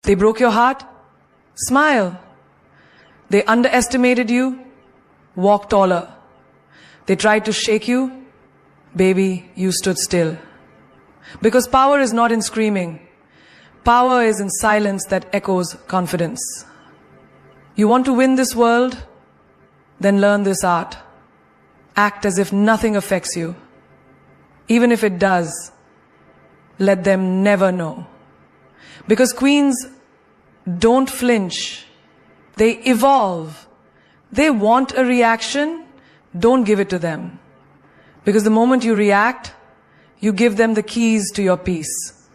They broke your heart? Smile. They underestimated you? Walk taller. They tried to shake you? Baby, you stood still. Because power is not in screaming. Power is in silence that echoes confidence. You want to win this world? Then learn this art. Act as if nothing affects you. Even if it does, let them never know. Because queens don't flinch. They evolve. They want a reaction. Don't give it to them. Because the moment you react, you give them the keys to your peace.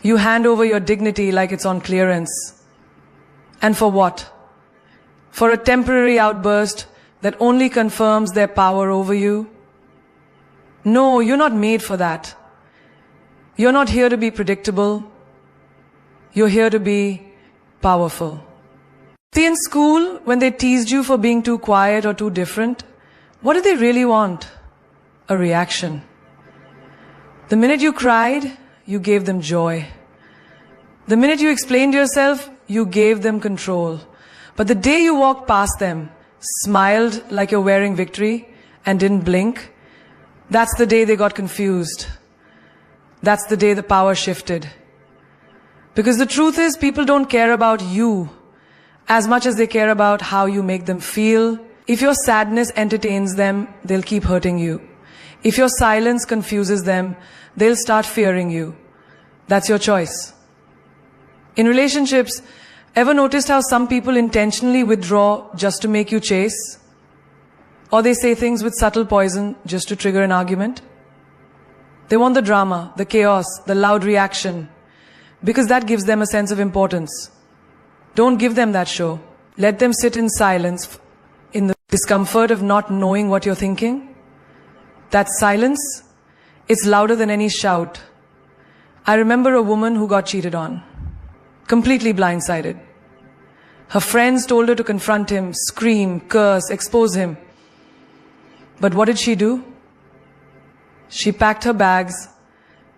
You hand over your dignity like it's on clearance. And for what? For a temporary outburst that only confirms their power over you? No, you're not made for that. You're not here to be predictable. You're here to be powerful. See, in school, when they teased you for being too quiet or too different, what did they really want? A reaction. The minute you cried, you gave them joy. The minute you explained yourself, you gave them control. But the day you walked past them, smiled like you're wearing victory, and didn't blink, that's the day they got confused. That's the day the power shifted. Because the truth is, people don't care about you as much as they care about how you make them feel. If your sadness entertains them, they'll keep hurting you. If your silence confuses them, they'll start fearing you. That's your choice. In relationships, ever noticed how some people intentionally withdraw just to make you chase? Or they say things with subtle poison just to trigger an argument? They want the drama, the chaos, the loud reaction, because that gives them a sense of importance. Don't give them that show. Let them sit in silence, in the discomfort of not knowing what you're thinking. That silence, it's louder than any shout. I remember a woman who got cheated on, completely blindsided. Her friends told her to confront him, scream, curse, expose him. But what did she do? She packed her bags,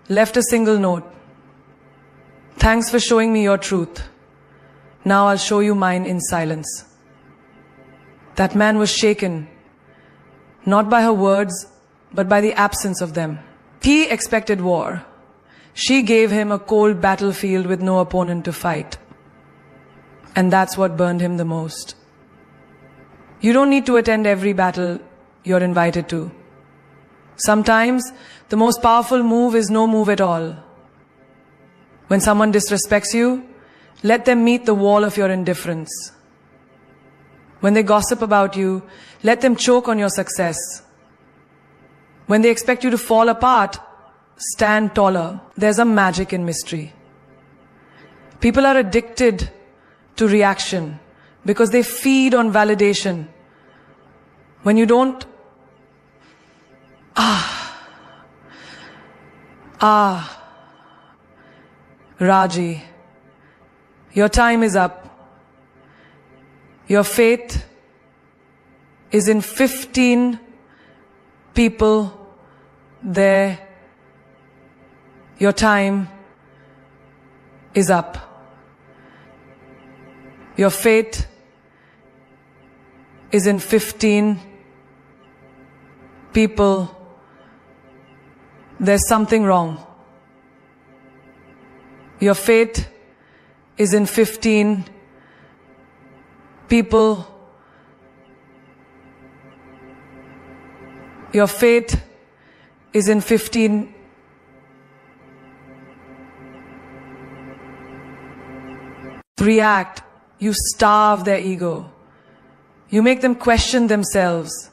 left a single note. Thanks for showing me your truth. Now I'll show you mine in silence. That man was shaken, not by her words, but by the absence of them. He expected war. She gave him a cold battlefield with no opponent to fight. And that's what burned him the most. You don't need to attend every battle you're invited to. Sometimes the most powerful move is no move at all. When someone disrespects you, let them meet the wall of your indifference. When they gossip about you, let them choke on your success. When they expect you to fall apart, stand taller. There's a magic in mystery. People are addicted to reaction because they feed on validation. When you don't, Raji, your time is up. Your fate is in 15 people there. Your time is up. Your fate is in 15 people. There's something wrong. Your fate is in 15 people. Your fate is in 15. React. You starve their ego. You make them question themselves.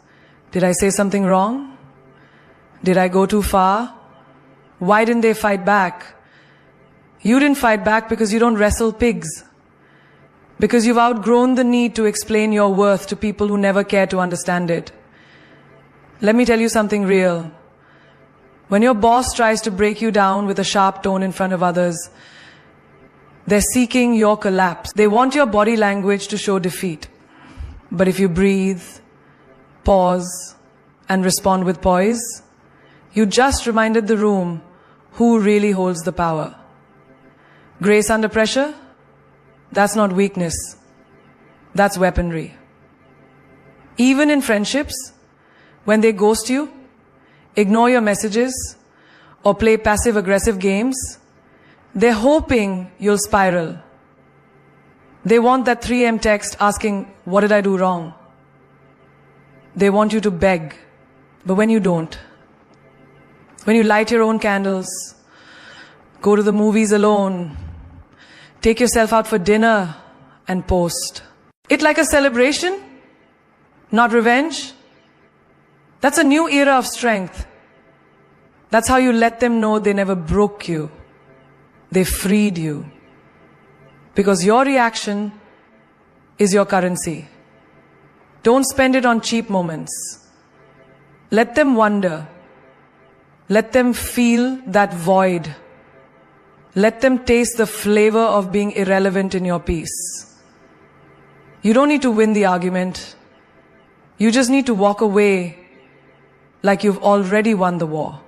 Did I say something wrong? Did I go too far? Why didn't they fight back? You didn't fight back because you don't wrestle pigs. Because you've outgrown the need to explain your worth to people who never care to understand it. Let me tell you something real. When your boss tries to break you down with a sharp tone in front of others, they're seeking your collapse. They want your body language to show defeat. But if you breathe, pause, and respond with poise, you just reminded the room who really holds the power. Grace under pressure? That's not weakness. That's weaponry. Even in friendships, when they ghost you, ignore your messages, or play passive-aggressive games, they're hoping you'll spiral. They want that 3 a.m. text asking, what did I do wrong? They want you to beg, but when you don't, when you light your own candles, go to the movies alone, take yourself out for dinner and post it like a celebration, not revenge, that's a new era of strength. That's how you let them know they never broke you. They freed you. Because your reaction is your currency. Don't spend it on cheap moments. Let them wonder. Let them feel that void. Let them taste the flavor of being irrelevant in your peace. You don't need to win the argument. You just need to walk away like you've already won the war.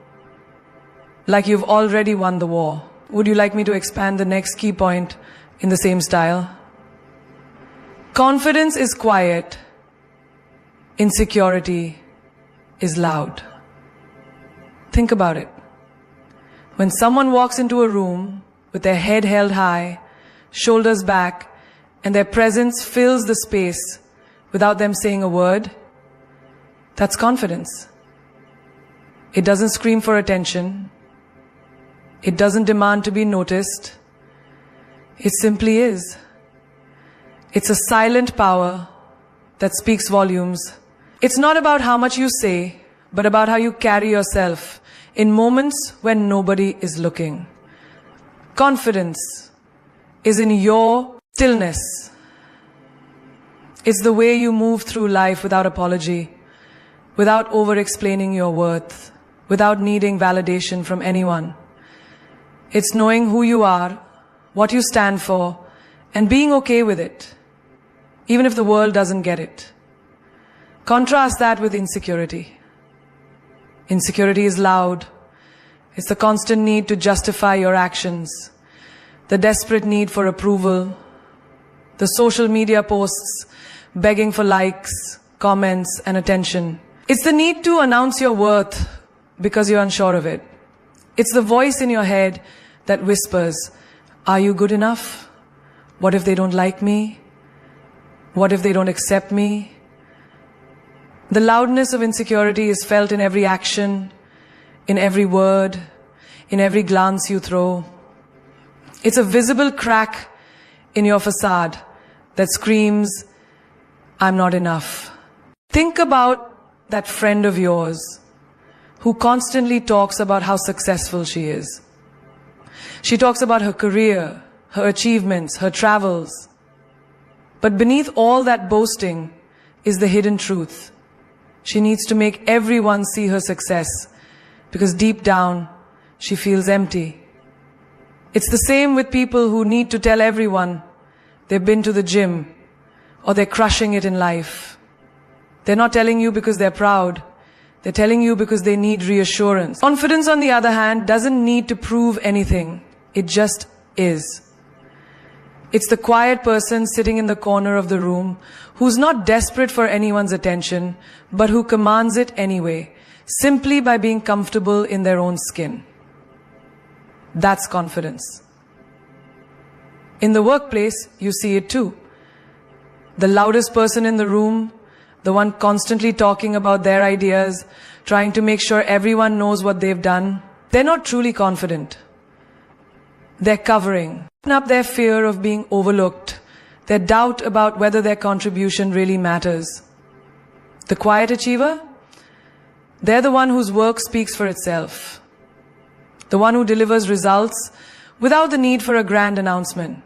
Like you've already won the war. Would you like me to expand the next key point in the same style? Confidence is quiet. Insecurity is loud. Think about it. When someone walks into a room with their head held high, shoulders back, and their presence fills the space without them saying a word, that's confidence. It doesn't scream for attention. It doesn't demand to be noticed. It simply is. It's a silent power that speaks volumes. It's not about how much you say, but about how you carry yourself in moments when nobody is looking. Confidence is in your stillness. It's the way you move through life without apology, without over-explaining your worth, without needing validation from anyone. It's knowing who you are, what you stand for, and being okay with it, even if the world doesn't get it. Contrast that with insecurity. Insecurity is loud. It's the constant need to justify your actions, the desperate need for approval, the social media posts begging for likes, comments, and attention. It's the need to announce your worth because you're unsure of it. It's the voice in your head that whispers, are you good enough? What if they don't like me? What if they don't accept me? The loudness of insecurity is felt in every action, in every word, in every glance you throw. It's a visible crack in your facade that screams, I'm not enough. Think about that friend of yours who constantly talks about how successful she is. She talks about her career, her achievements, her travels. But beneath all that boasting is the hidden truth. She needs to make everyone see her success because deep down she feels empty. It's the same with people who need to tell everyone they've been to the gym or they're crushing it in life. They're not telling you because they're proud. They're telling you because they need reassurance. Confidence, on the other hand, doesn't need to prove anything. It just is. It's the quiet person sitting in the corner of the room who's not desperate for anyone's attention, but who commands it anyway, simply by being comfortable in their own skin. That's confidence. In the workplace, you see it too. The loudest person in the room, the one constantly talking about their ideas, trying to make sure everyone knows what they've done, they're not truly confident. They're covering up their fear of being overlooked, their doubt about whether their contribution really matters. The quiet achiever, they're the one whose work speaks for itself. The one who delivers results without the need for a grand announcement.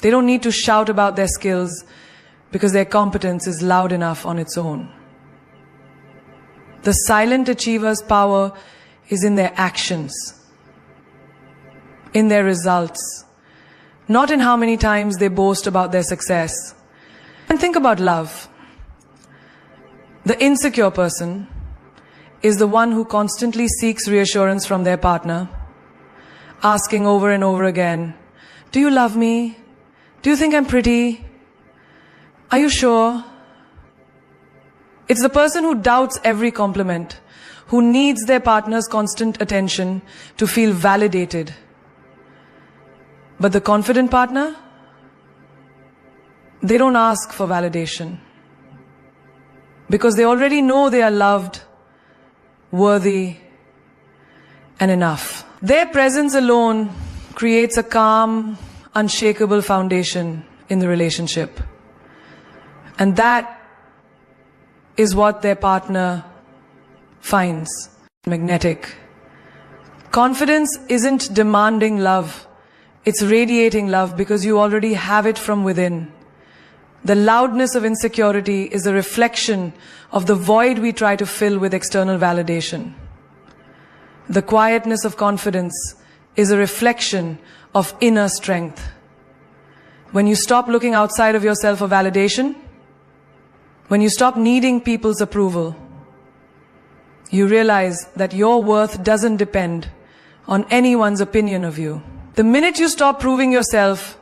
They don't need to shout about their skills because their competence is loud enough on its own. The silent achiever's power is in their actions, in their results, not in how many times they boast about their success. And think about love. The insecure person is the one who constantly seeks reassurance from their partner, asking over and over again, Do you love me? Do you think I'm pretty? Are you sure? It's the person who doubts every compliment, who needs their partner's constant attention to feel validated. But the confident partner, they don't ask for validation because they already know they are loved, worthy, and enough. Their presence alone creates a calm, unshakable foundation in the relationship. And that is what their partner finds magnetic. Confidence isn't demanding love. It's radiating love because you already have it from within. The loudness of insecurity is a reflection of the void we try to fill with external validation. The quietness of confidence is a reflection of inner strength. When you stop looking outside of yourself for validation, when you stop needing people's approval, you realize that your worth doesn't depend on anyone's opinion of you. The minute you stop proving yourself,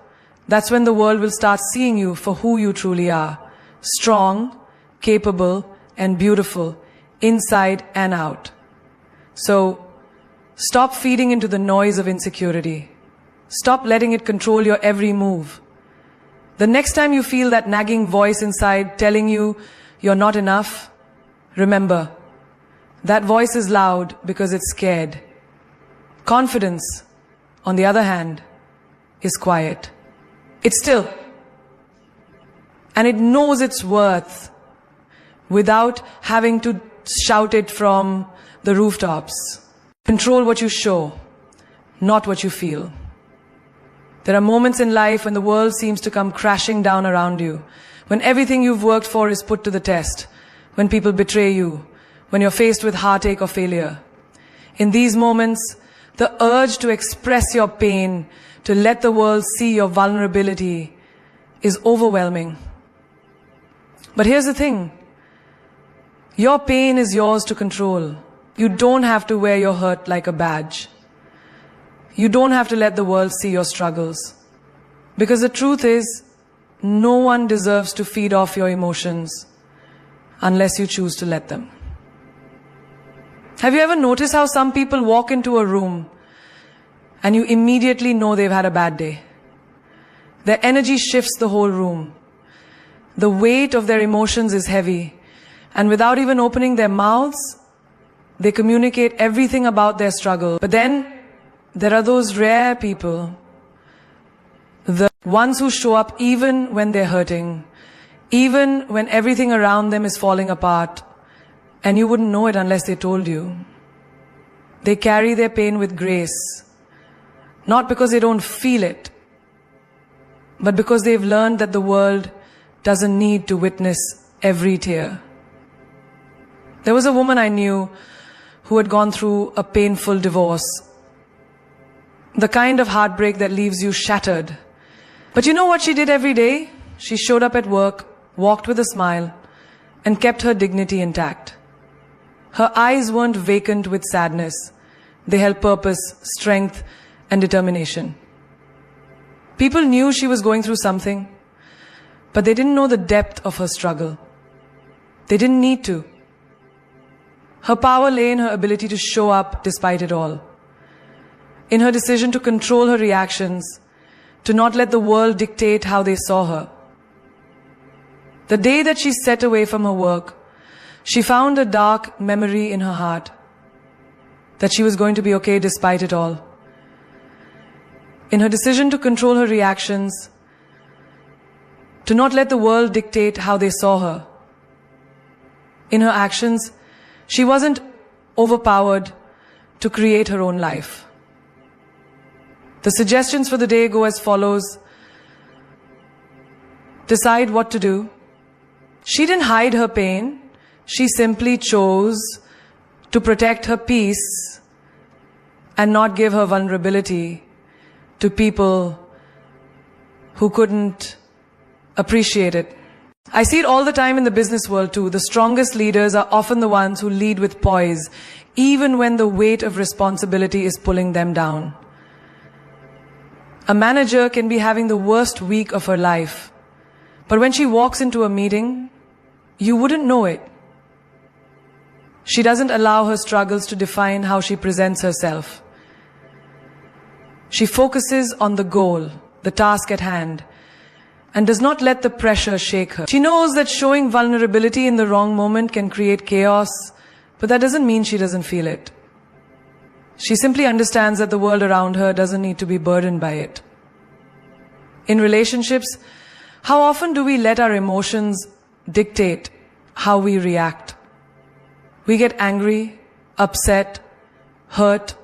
that's when the world will start seeing you for who you truly are. Strong, capable, and beautiful, inside and out. So, stop feeding into the noise of insecurity. Stop letting it control your every move. The next time you feel that nagging voice inside telling you you're not enough, remember, that voice is loud because it's scared. Confidence, on the other hand, is quiet. It's still. And it knows its worth without having to shout it from the rooftops. Control what you show, not what you feel. There are moments in life when the world seems to come crashing down around you, when everything you've worked for is put to the test, when people betray you, when you're faced with heartache or failure. In these moments, the urge to express your pain, to let the world see your vulnerability, is overwhelming. But here's the thing. Your pain is yours to control. You don't have to wear your hurt like a badge. You don't have to let the world see your struggles. Because the truth is, no one deserves to feed off your emotions unless you choose to let them. Have you ever noticed how some people walk into a room and you immediately know they've had a bad day? Their energy shifts the whole room. The weight of their emotions is heavy, and without even opening their mouths, they communicate everything about their struggle. But then, there are those rare people, the ones who show up even when they're hurting, even when everything around them is falling apart, and you wouldn't know it unless they told you. They carry their pain with grace, not because they don't feel it, but because they've learned that the world doesn't need to witness every tear. There was a woman I knew who had gone through a painful divorce. The kind of heartbreak that leaves you shattered. But you know what she did every day? She showed up at work, walked with a smile, and kept her dignity intact. Her eyes weren't vacant with sadness. They held purpose, strength, and determination. People knew she was going through something, but they didn't know the depth of her struggle. They didn't need to. Her power lay in her ability to show up despite it all. In her decision to control her reactions, to not let the world dictate how they saw her. The day that she set away from her work, she found a dark memory in her heart that she was going to be okay despite it all. In her decision to control her reactions, to not let the world dictate how they saw her. In her actions, she wasn't overpowered to create her own life. The suggestions for the day go as follows. Decide what to do. She didn't hide her pain. She simply chose to protect her peace and not give her vulnerability to people who couldn't appreciate it. I see it all the time in the business world too. The strongest leaders are often the ones who lead with poise, even when the weight of responsibility is pulling them down. A manager can be having the worst week of her life, but when she walks into a meeting, you wouldn't know it. She doesn't allow her struggles to define how she presents herself. She focuses on the goal, the task at hand, and does not let the pressure shake her. She knows that showing vulnerability in the wrong moment can create chaos, but that doesn't mean she doesn't feel it. She simply understands that the world around her doesn't need to be burdened by it. In relationships, how often do we let our emotions dictate how we react? We get angry, upset, hurt,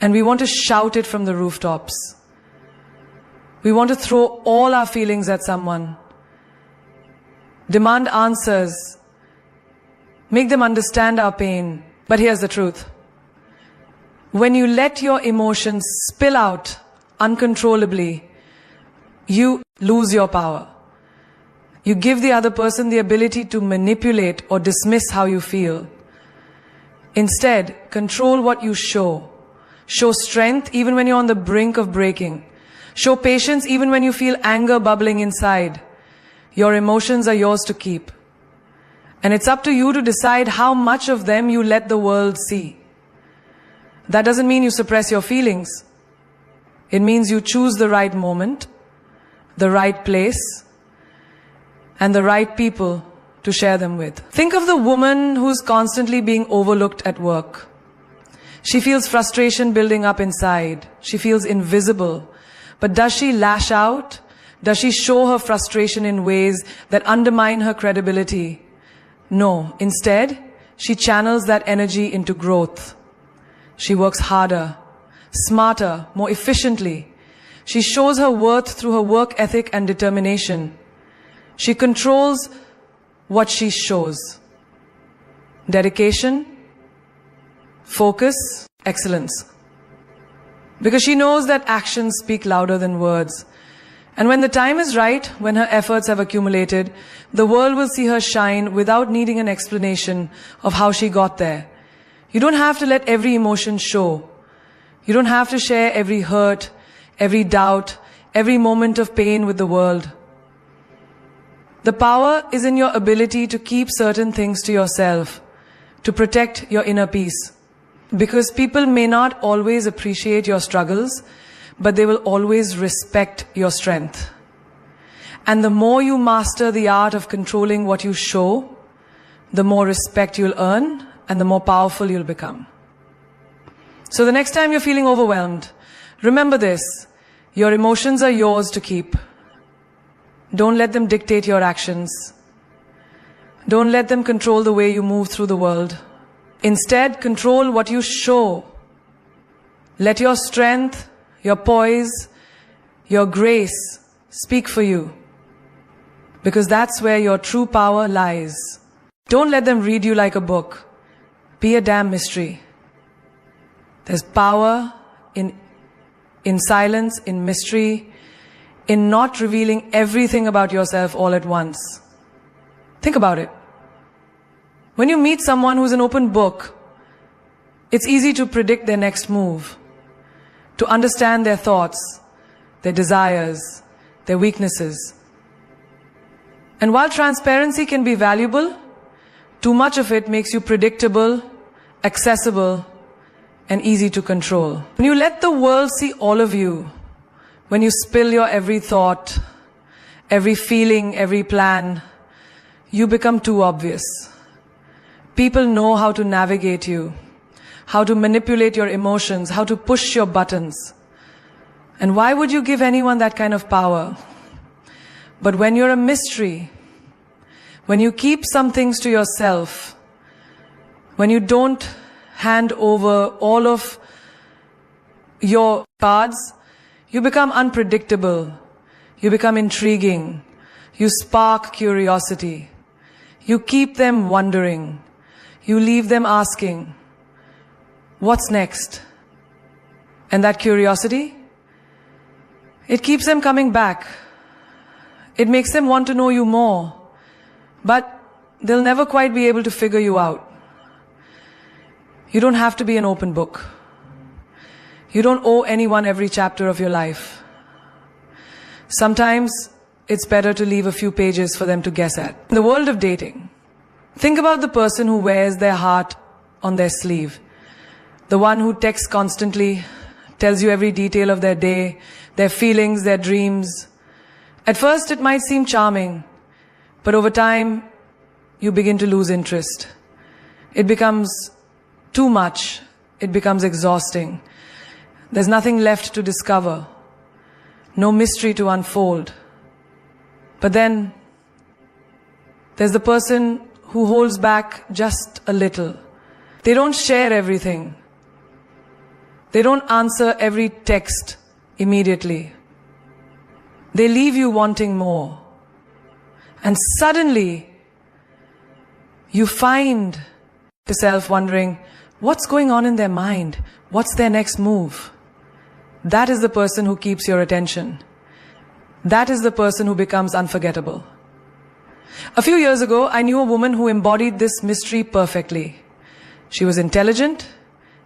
and we want to shout it from the rooftops. We want to throw all our feelings at someone, demand answers, make them understand our pain. But here's the truth. When you let your emotions spill out uncontrollably, you lose your power. You give the other person the ability to manipulate or dismiss how you feel. Instead, control what you show. Show strength even when you're on the brink of breaking. Show patience even when you feel anger bubbling inside. Your emotions are yours to keep. And it's up to you to decide how much of them you let the world see. That doesn't mean you suppress your feelings. It means you choose the right moment, the right place, and the right people to share them with. Think of the woman who's constantly being overlooked at work. She feels frustration building up inside. She feels invisible. But does she lash out? Does she show her frustration in ways that undermine her credibility? No. Instead, she channels that energy into growth. She works harder, smarter, more efficiently. She shows her worth through her work ethic and determination. She controls what she shows. Dedication, focus, excellence. Because she knows that actions speak louder than words. And when the time is right, when her efforts have accumulated, the world will see her shine without needing an explanation of how she got there. You don't have to let every emotion show. You don't have to share every hurt, every doubt, every moment of pain with the world. The power is in your ability to keep certain things to yourself, to protect your inner peace. Because people may not always appreciate your struggles, but they will always respect your strength. And the more you master the art of controlling what you show, the more respect you'll earn and the more powerful you'll become. So the next time you're feeling overwhelmed, remember this: your emotions are yours to keep. Don't let them dictate your actions. Don't let them control the way you move through the world. Instead, control what you show. Let your strength, your poise, your grace speak for you. Because that's where your true power lies. Don't let them read you like a book. Be a damn mystery. There's power in silence, in mystery, in not revealing everything about yourself all at once. Think about it. When you meet someone who's an open book, it's easy to predict their next move, to understand their thoughts, their desires, their weaknesses. And while transparency can be valuable, too much of it makes you predictable, accessible, and easy to control. When you let the world see all of you, when you spill your every thought, every feeling, every plan, you become too obvious. People know how to navigate you, how to manipulate your emotions, how to push your buttons. And why would you give anyone that kind of power? But when you're a mystery, when you keep some things to yourself, when you don't hand over all of your cards, you become unpredictable, you become intriguing, you spark curiosity, you keep them wondering, you leave them asking, what's next? And that curiosity, it keeps them coming back. It makes them want to know you more, but they'll never quite be able to figure you out. You don't have to be an open book. You don't owe anyone every chapter of your life. Sometimes it's better to leave a few pages for them to guess at. In the world of dating, think about the person who wears their heart on their sleeve. The one who texts constantly, tells you every detail of their day, their feelings, their dreams. At first it might seem charming, but over time you begin to lose interest. It becomes too much. It becomes exhausting. There's nothing left to discover. No mystery to unfold. But then there's the person who holds back just a little. They don't share everything. They don't answer every text immediately. They leave you wanting more. And suddenly, you find yourself wondering, what's going on in their mind? What's their next move? That is the person who keeps your attention. That is the person who becomes unforgettable. A few years ago, I knew a woman who embodied this mystery perfectly. She was intelligent,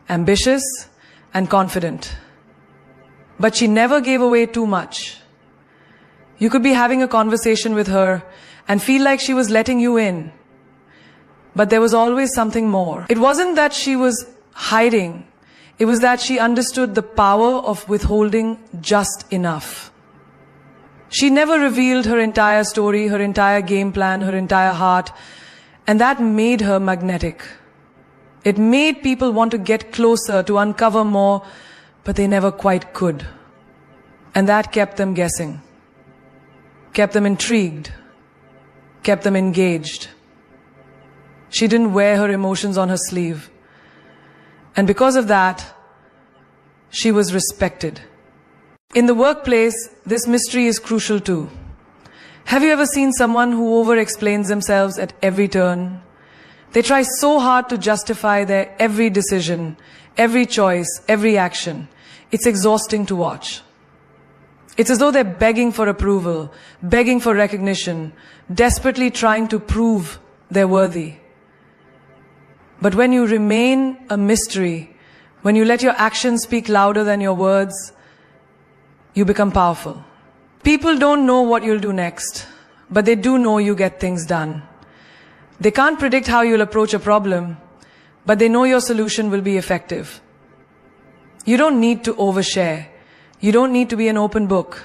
ambitious, and confident. But she never gave away too much. You could be having a conversation with her and feel like she was letting you in. But there was always something more. It wasn't that she was hiding. It was that she understood the power of withholding just enough. She never revealed her entire story, her entire game plan, her entire heart. And that made her magnetic. It made people want to get closer, to uncover more, but they never quite could. And that kept them guessing. Kept them intrigued. Kept them engaged. She didn't wear her emotions on her sleeve. And because of that, she was respected. In the workplace, this mystery is crucial too. Have you ever seen someone who over-explains themselves at every turn? They try so hard to justify their every decision, every choice, every action. It's exhausting to watch. It's as though they're begging for approval, begging for recognition, desperately trying to prove they're worthy. But when you remain a mystery, when you let your actions speak louder than your words, you become powerful. People don't know what you'll do next, but they do know you get things done. They can't predict how you'll approach a problem, but they know your solution will be effective. You don't need to overshare. You don't need to be an open book.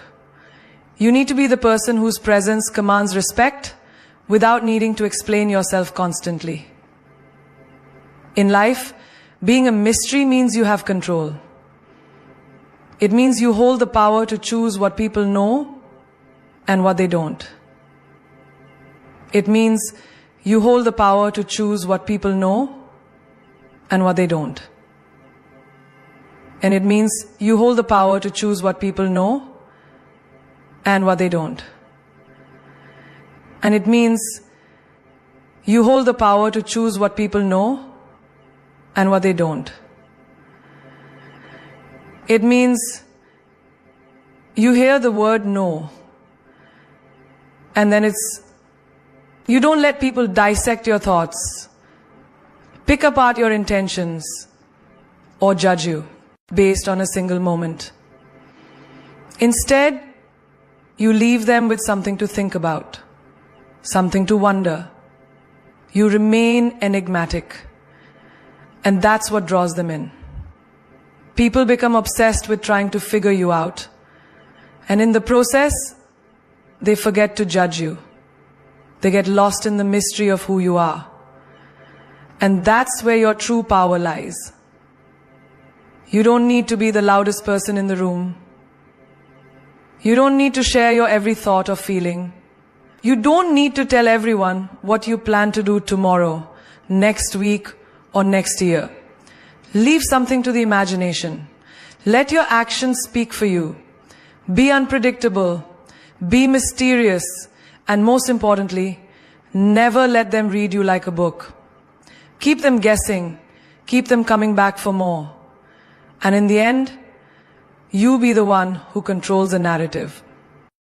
You need to be the person whose presence commands respect without needing to explain yourself constantly. In life, being a mystery means you have control. It means you hold the power to choose what people know and what they don't. It means you hold the power to choose what people know and what they don't. And it means you hold the power to choose what people know and what they don't. And it means you hold the power to choose what people know and what they don't. It means you hear the word no, and then you don't let people dissect your thoughts, pick apart your intentions, or judge you based on a single moment. Instead, you leave them with something to think about, something to wonder. You remain enigmatic, and that's what draws them in. People become obsessed with trying to figure you out, and in the process, they forget to judge you. They get lost in the mystery of who you are. And that's where your true power lies. You don't need to be the loudest person in the room. You don't need to share your every thought or feeling. You don't need to tell everyone what you plan to do tomorrow, next week, or next year. Leave something to the imagination. Let your actions speak for you. Be unpredictable. Be mysterious. And most importantly, never let them read you like a book. Keep them guessing. Keep them coming back for more. And in the end, you be the one who controls the narrative.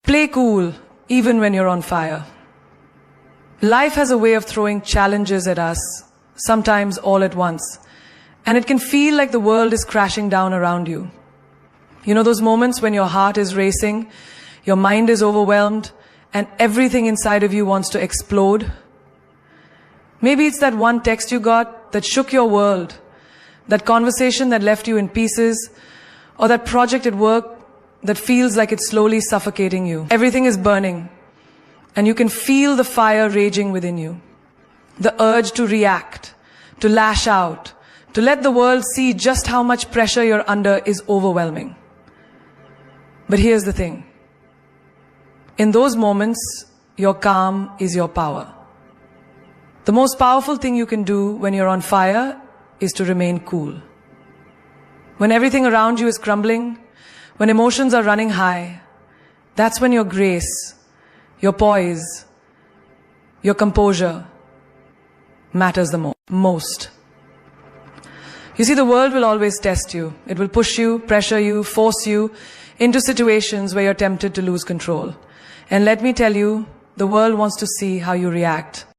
Play cool, even when you're on fire. Life has a way of throwing challenges at us, sometimes all at once. And it can feel like the world is crashing down around you. You know those moments when your heart is racing, your mind is overwhelmed, and everything inside of you wants to explode? Maybe it's that one text you got that shook your world, that conversation that left you in pieces, or that project at work that feels like it's slowly suffocating you. Everything is burning, and you can feel the fire raging within you. The urge to react, to lash out, to let the world see just how much pressure you're under is overwhelming. But here's the thing. In those moments, your calm is your power. The most powerful thing you can do when you're on fire is to remain cool. When everything around you is crumbling, when emotions are running high, that's when your grace, your poise, your composure matters the most. You see, the world will always test you. It will push you, pressure you, force you into situations where you're tempted to lose control. And let me tell you, the world wants to see how you react.